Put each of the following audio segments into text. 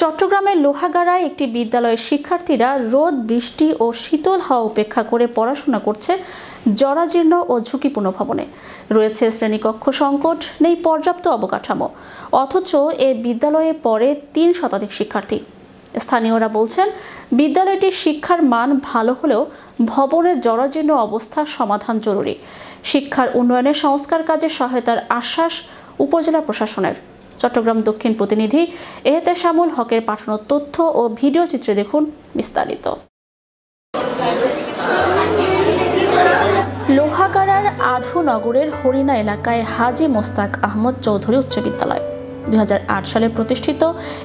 চট্টগ্রামের লোহাগাড়ায় একটি বিদ্যালয়ের শিক্ষার্থীরা রোদ, বৃষ্টি ও শীতল হাওয়া উপেক্ষা করে পড়াশোনা করছে জরাজীর্ণ ও ঝুঁকিপূর্ণ ভবনে। রয়েছে শ্রেণীকক্ষ সংকট, নেই পর্যাপ্ত অবকাঠামো, অথচ এ বিদ্যালয়ে পড়ে ৩ শতাধিক শিক্ষার্থী। স্থানীয়রা বলছেন, বিদ্যালয়টির শিক্ষার মান ভালো হলেও ভবনের জরাজীর্ণ অবস্থার সমাধান জরুরি। শিক্ষার উন্নয়নে সংস্কার কাজে সহায়তার আশ্বাস উপজেলা প্রশাসনের। চট্টগ্রাম দক্ষিণ প্রতিনিধি এহতেশামুল হকের পাঠানো তথ্য ও ভিডিও চিত্রে দেখুন বিস্তারিত। লোহাগাড়ার আধুনগরের হরিণা এলাকায় হাজী মোস্তাক আহমদ চৌধুরী উচ্চ বিদ্যালয় 2008 সালে প্রতিষ্ঠিত।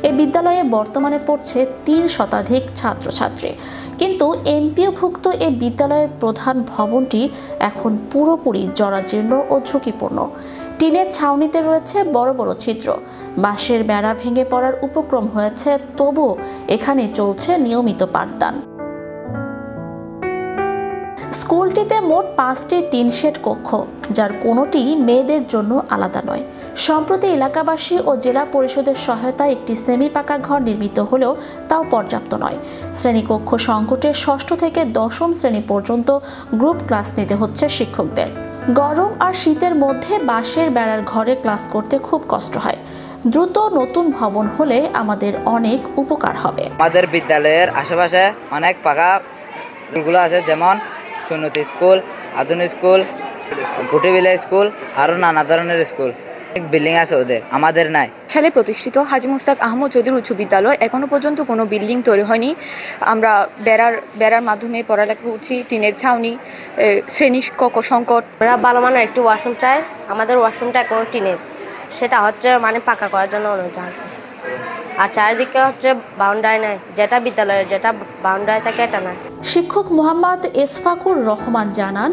এই বিদ্যালয়ে বর্তমানে পড়ছে ৩ শতাধিক ছাত্রছাত্রী, কিন্তু এমপিওভুক্ত এই বিদ্যালয়ের প্রধান ভবনটি এখন পুরোপুরি জরাজীর্ণ ও ঝুঁকিপূর্ণ। টিনের ছাউনিতে রয়েছে বড় বড় ছিদ্র, বাঁশের বেড়া ভেঙে পড়ার উপক্রম হয়েছে, তবুও এখানে চলছে নিয়মিত পাঠদান। স্কুলটিতে মোট 5টি টিন শেড কক্ষ, যার কোনোটি মেয়েদের জন্য আলাদা নয়। সম্প্রতি এলাকাবাসী ও জেলা পরিষদের সহায়তায় একটি সেমি পাকা ঘর নির্মিত হলেও তাও পর্যাপ্ত নয়। শ্রেণীকক্ষ সংকটে 6ষ্ঠ থেকে 10ম শ্রেণী পর্যন্ত গ্রুপ ক্লাস নিতে হচ্ছে শিক্ষকদের। গরম আর শীতের মধ্যে বাঁশের বেড়ার ঘরে ক্লাস করতে খুব কষ্ট হয়। দ্রুত নতুন ভবন হলে আমাদের অনেক উপকার হবে। আমাদের বিদ্যালয়ের আশেপাশে অনেক পাকা স্কুলগুলো আছে, যেমন সুন্নতি স্কুল, আধুনিক স্কুল, গুটিবিলা স্কুল, আরও নানা ধরনের স্কুল। বিল্ডিং আছে, ওদের আমাদের নাই। সালে প্রতিষ্ঠিত হাজী মোস্তাক আহমদ চৌধুরী উচ্চ বিদ্যালয় এখনো পর্যন্ত কোনো বিল্ডিং তৈরি হয়নি। আমরা বেড়ার মাধ্যমে পড়ালেখা করছি। টিনের ছাউনি, শ্রেণী কক্ষ সংকট। আমরা ভালো মানের একটি ওয়াশরুম চাই। আমাদের ওয়াশরুমটা এখনো টিনের, সেটা হচ্ছে পাকা করার জন্য অনুরোধ আছে। আর চারিদিকে হচ্ছে বাউন্ডারি নাই, যেটা বিদ্যালয়ের যেটা বাউন্ডারি থাকে এটা নাই। শিক্ষক মোহাম্মদ ইসফাকুর রহমান জানান,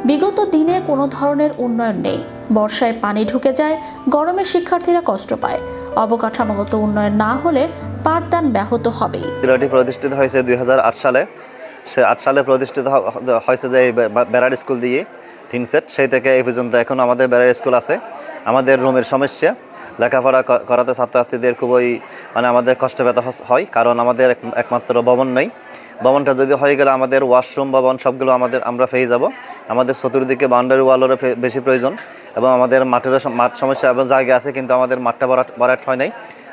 বিগত দিনে কোনো ধরনের উন্নয়ন নেই। বর্ষায় পানি ঢুকে যায়, গরমে শিক্ষার্থীরা কষ্ট পায়। অবকাঠামোগত উন্নয়ন না হলে পাঠদান ব্যাহত হবেই। বিদ্যালয়টি প্রতিষ্ঠিত হয়েছে 2008 সালে। সে 8 সালে প্রতিষ্ঠিত হয়েছে যে বেড়ার স্কুল দিয়ে টিন সেট, সেই থেকে এই পর্যন্ত এখনও আমাদের বেড়ার স্কুল আছে। আমাদের রুমের সমস্যা, লেখাপড়া করাতে ছাত্রছাত্রীদের খুবই আমাদের কষ্ট পেতে হয়, কারণ আমাদের একমাত্র ভবন নেই। ভবনটা যদি হয়ে গেলে আমাদের ওয়াশরুম ভবন সবগুলো আমরা পেয়ে যাব। আমাদের চতুর্দিকে বাউন্ডারি ওয়ালেরও বেশি প্রয়োজন, এবং আমাদের মাঠ সমস্যা এবং জায়গা আছে, কিন্তু আমাদের মাঠটা ভরাট হয় নাই।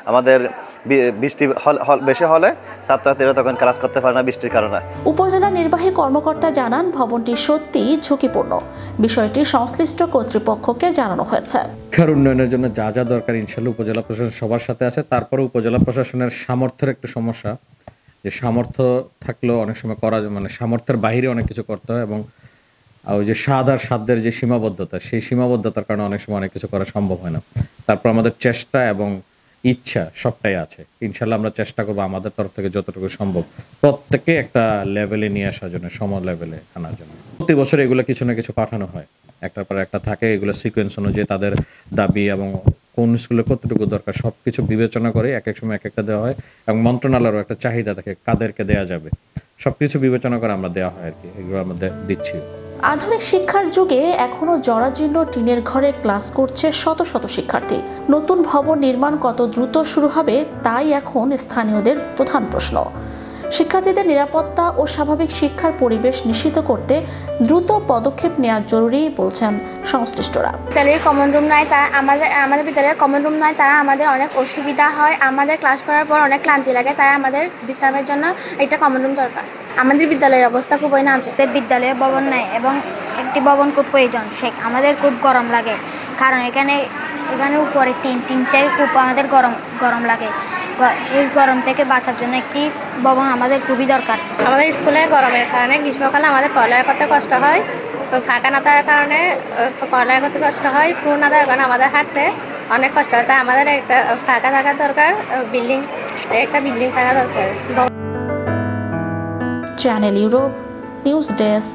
আমাদের বৃষ্টি বেশি হলে ছাত্রছাত্রীরা তখন ক্লাস করতে পারে না বৃষ্টির কারণে। উপজেলা নির্বাহী কর্মকর্তা জানান, ভবনটি সত্যিই ঝুঁকিপূর্ণ। বিষয়টি সংশ্লিষ্ট কর্তৃপক্ষকে জানানো হয়েছে। শিক্ষার উন্নয়নের জন্য যা যা দরকার ইনশাআল্লাহ উপজেলা প্রশাসন সবার সাথে আছে। তারপরে উপজেলা প্রশাসনের সামর্থ্যের একটু সমস্যা, যে সামর্থ্য থাকলেও অনেক সময় করা সামর্থ্যের বাইরে অনেক কিছু করতে হয়, এবং ওই যে স্বাদ আর সাধ্যের যে সীমাবদ্ধতা, সেই সীমাবদ্ধতার কারণে অনেক সময় অনেক কিছু করা সম্ভব হয় না। তারপর আমাদের চেষ্টা এবং ইচ্ছা সবটাই আছে। ইনশাল্লাহ আমরা চেষ্টা করবো আমাদের তরফ থেকে যতটুকু সম্ভব প্রত্যেককে একটা লেভেলে নিয়ে আসার জন্য, সম লেভেলে আনার জন্য। প্রতি বছর এগুলো কিছু না কিছু পাঠানো হয়, একটার পর একটা থাকে। এগুলো সিকোয়েন্স অনুযায়ী তাদের দাবি এবং কোন স্কুলে কতটুকু দরকার সবকিছু বিবেচনা করে এক এক সময় এক একটা দেওয়া হয়, এবং মন্ত্রণালয়েরও একটা চাহিদা থাকে কাদেরকে দেওয়া যাবে, সবকিছু বিবেচনা করে আমরা দেওয়া হয় আর কি। এগুলো আমরা দিচ্ছি। আধুনিক শিক্ষার যুগে এখনো জরাজীর্ণ টিনের ঘরে ক্লাস করছে শত শত শিক্ষার্থী। নতুন ভবন নির্মাণ কত দ্রুত শুরু হবে তাই এখন স্থানীয়দের প্রধান প্রশ্ন। শিক্ষার্থীদের নিরাপত্তা ও স্বাভাবিক শিক্ষার পরিবেশ নিশ্চিত করতে দ্রুত পদক্ষেপ নেওয়া জরুরি বলছেন সংশ্লিষ্টরা। বিদ্যালয়ে কমন রুম নাই, তাই আমাদের বিদ্যালয়ে কমন রুম নাই, তাই আমাদের অনেক অসুবিধা হয়। আমাদের ক্লাস করার পর অনেক ক্লান্তি লাগে, তাই আমাদের বিশ্রামের জন্য একটা কমন রুম দরকার। আমাদের বিদ্যালয়ের অবস্থা খুবই নাজুক। বিদ্যালয়ে ভবন নাই এবং একটি ভবন খুব প্রয়োজন। আমাদের খুব গরম লাগে, কারণ এখানে উপরে টিনটাই খুব আমাদের গরম লাগে। এই গরম থেকে বাঁচার জন্য একটি ভবন আমাদের খুবই দরকার। আমাদের স্কুলে গরমের কারণে গ্রীষ্মকালে আমাদের পড়ালেখা করতে কষ্ট হয়, ফাঁকা না থাকার কারণে পড়ালেখা করতে কষ্ট হয়, ফুল না থাকার কারণে আমাদের হাঁটতে অনেক কষ্ট হয়। তাই আমাদের একটা ফাঁকা থাকা দরকার, একটা বিল্ডিং থাকা দরকার। Channel Europe news desk.